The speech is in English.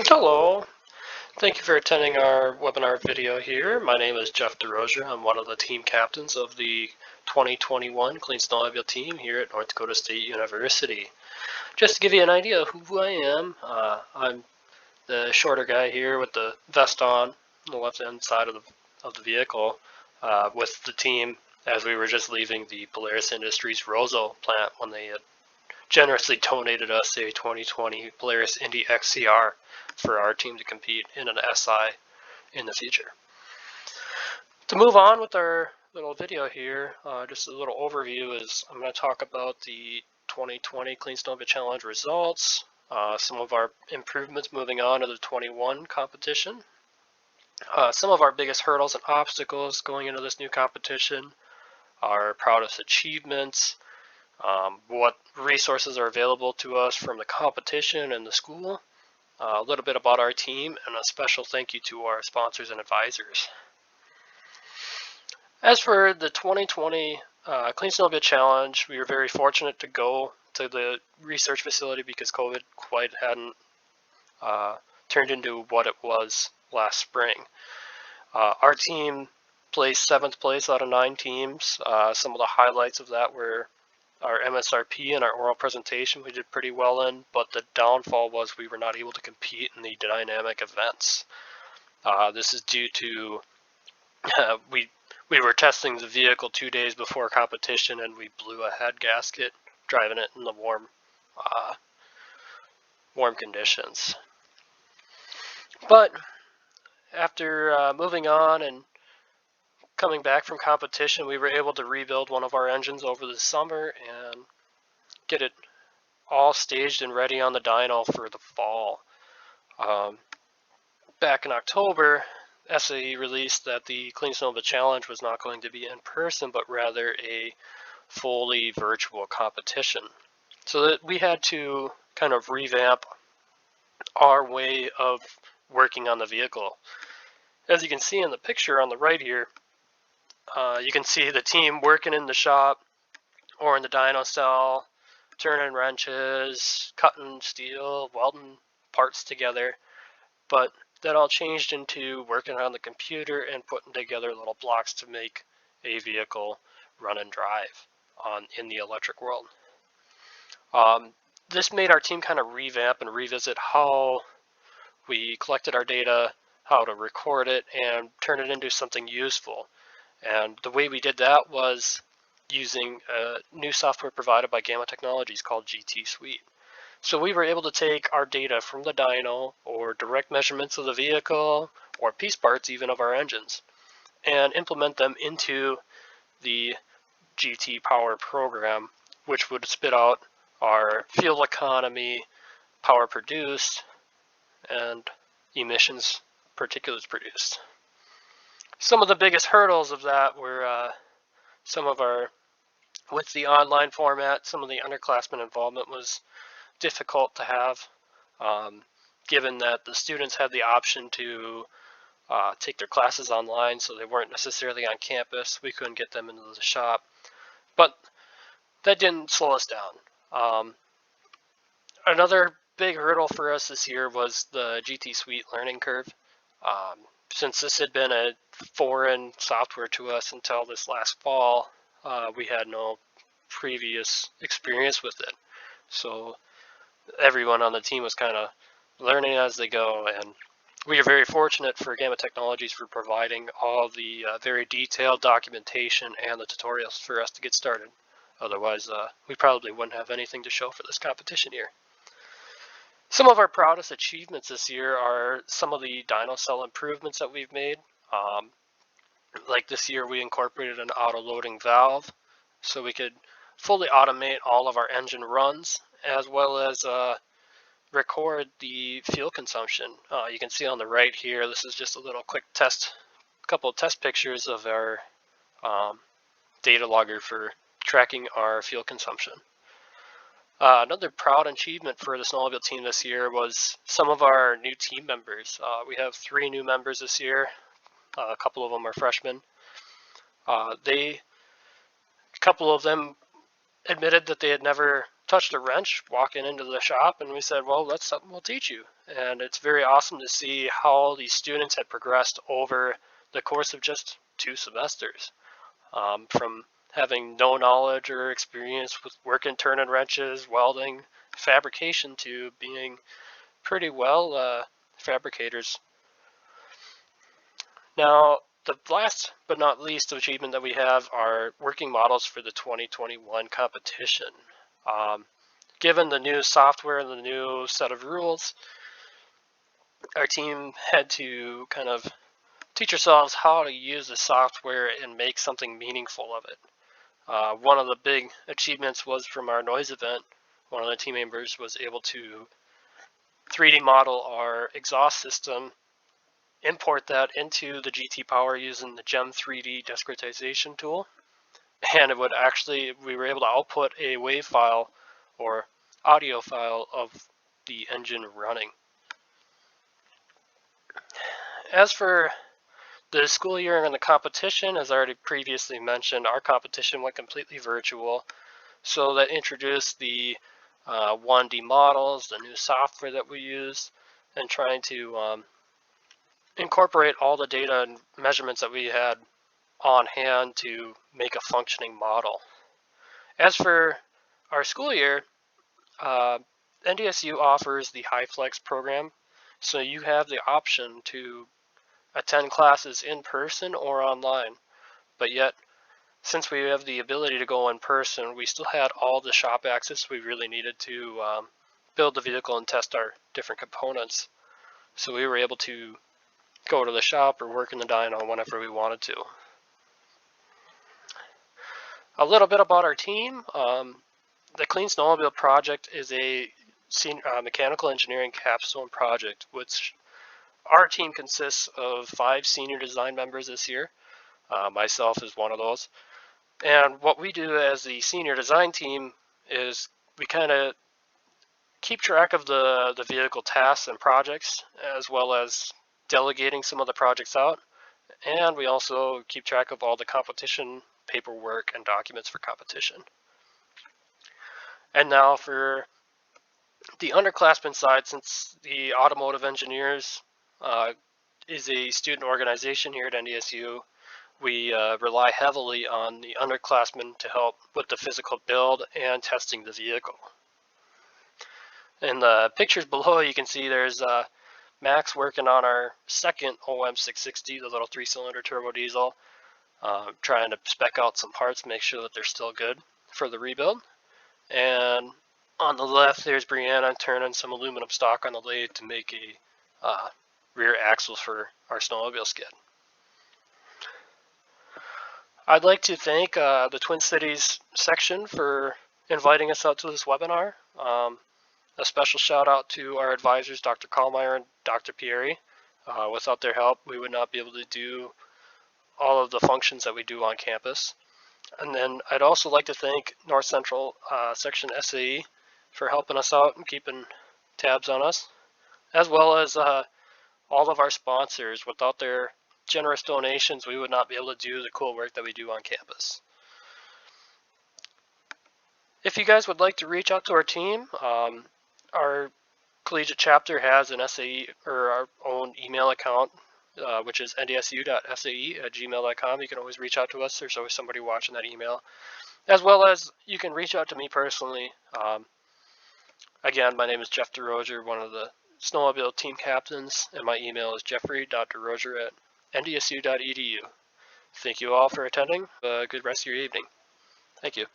Hello, thank you for attending our webinar video here. My name is Jeff DeRozier. I'm one of the team captains of the 2021 Clean Snowmobile team here at North Dakota State University. Just to give you an idea of who I am, I'm the shorter guy here with the vest on the left hand side of the vehicle with the team as we were just leaving the Polaris Industries Roseau plant when they had generously donated us a 2020 Polaris Indy XCR for our team to compete in an SI in the future. To move on with our little video here, just a little overview is I'm going to talk about the 2020 Clean Snowmobile Challenge results, some of our improvements moving on to the 21 competition, some of our biggest hurdles and obstacles going into this new competition, our proudest achievements, what resources are available to us from the competition and the school, a little bit about our team, and a special thank you to our sponsors and advisors. As for the 2020 Clean Snowmobile Challenge, we were very fortunate to go to the research facility because COVID quite hadn't turned into what it was last spring. Our team placed 7th place out of 9 teams. Some of the highlights of that were our MSRP and our oral presentation we did pretty well in, but the downfall was we were not able to compete in the dynamic events. This is due to we were testing the vehicle 2 days before competition and we blew a head gasket driving it in the warm conditions. But after moving on and coming back from competition, we were able to rebuild one of our engines over the summer and get it all staged and ready on the dyno for the fall. Back in October, SAE released that the Clean Snowmobile Challenge was not going to be in person, but rather a fully virtual competition. So that we had to kind of revamp our way of working on the vehicle. As you can see in the picture on the right here, you can see the team working in the shop or in the dyno cell, turning wrenches, cutting steel, welding parts together. But that all changed into working on the computer and putting together little blocks to make a vehicle run and drive in the electric world. This made our team kind of revamp and revisit how we collected our data, how to record it, and turn it into something useful. And the way we did that was using a new software provided by Gamma Technologies called GT Suite. So we were able to take our data from the dyno or direct measurements of the vehicle or piece parts even of our engines and implement them into the GT Power program, which would spit out our fuel economy, power produced, and emissions particulates produced. Some of the biggest hurdles of that were with the online format, some of the underclassmen involvement was difficult to have, given that the students had the option to take their classes online, so they weren't necessarily on campus. We couldn't get them into the shop, but that didn't slow us down. Another big hurdle for us this year was the GT Suite learning curve. Since this had been a foreign software to us until this last fall, we had no previous experience with it. So everyone on the team was kind of learning as they go, and we are very fortunate for Gamma Technologies for providing all the very detailed documentation and the tutorials for us to get started. Otherwise, we probably wouldn't have anything to show for this competition here. Some of our proudest achievements this year are some of the dyno cell improvements that we've made. Like this year, we incorporated an auto-loading valve so we could fully automate all of our engine runs, as well as record the fuel consumption. You can see on the right here, this is just a little quick couple of test pictures of our data logger for tracking our fuel consumption. Another proud achievement for the snowmobile team this year was some of our new team members. We have 3 new members this year. A couple of them are freshmen. A couple of them admitted that they had never touched a wrench walking into the shop, and we said, well, that's something we'll teach you. And it's very awesome to see how these students had progressed over the course of just 2 semesters, from having no knowledge or experience with working turning wrenches, welding, fabrication, to being pretty well fabricators. Now, the last but not least achievement that we have are working models for the 2021 competition. Given the new software and the new set of rules, our team had to kind of teach ourselves how to use the software and make something meaningful of it. One of the big achievements was from our noise event. One of the team members was able to 3D model our exhaust system, import that into the GT Power using the GEM 3D discretization tool, and it would actually, we were able to output a wave file or audio file of the engine running. As for the school year and the competition, as I already previously mentioned, our competition went completely virtual. So that introduced the 1D models, the new software that we use, and trying to incorporate all the data and measurements that we had on hand to make a functioning model. As for our school year, NDSU offers the HighFlex program, so you have the option to attend classes in person or online. But yet, since we have the ability to go in person, we still had all the shop access we really needed to build the vehicle and test our different components. So we were able to go to the shop or work in the dyno whenever we wanted to. A little bit about our team. The Clean Snowmobile project is a mechanical engineering capstone project, which our team consists of 5 senior design members this year. Myself is one of those. And what we do as the senior design team is we kind of keep track of the vehicle tasks and projects, as well as delegating some of the projects out. And we also keep track of all the competition paperwork and documents for competition. And now for the underclassmen side, since the Automotive Engineers is a student organization here at NDSU, we rely heavily on the underclassmen to help with the physical build and testing the vehicle. In the pictures below, you can see there's Max working on our second OM660, the little 3-cylinder turbo diesel, trying to spec out some parts, make sure that they're still good for the rebuild. And on the left, there's Brianna turning some aluminum stock on the lathe to make a rear axle for our snowmobile skid. I'd like to thank the Twin Cities section for inviting us out to this webinar. A special shout out to our advisors, Dr. Kallmeyer and Dr. Pieri. Without their help, we would not be able to do all of the functions that we do on campus. And then I'd also like to thank North Central Section SAE for helping us out and keeping tabs on us, as well as all of our sponsors. Without their generous donations, we would not be able to do the cool work that we do on campus. If you guys would like to reach out to our team, our collegiate chapter has an SAE or our own email account, which is ndsu.sae@gmail.com. You can always reach out to us. There's always somebody watching that email, as well as you can reach out to me personally. Again, my name is Jeff DeRozier, one of the snowmobile team captains, and my email is jeffrey.derozier@ndsu.edu. Thank you all for attending. Good rest of your evening. Thank you.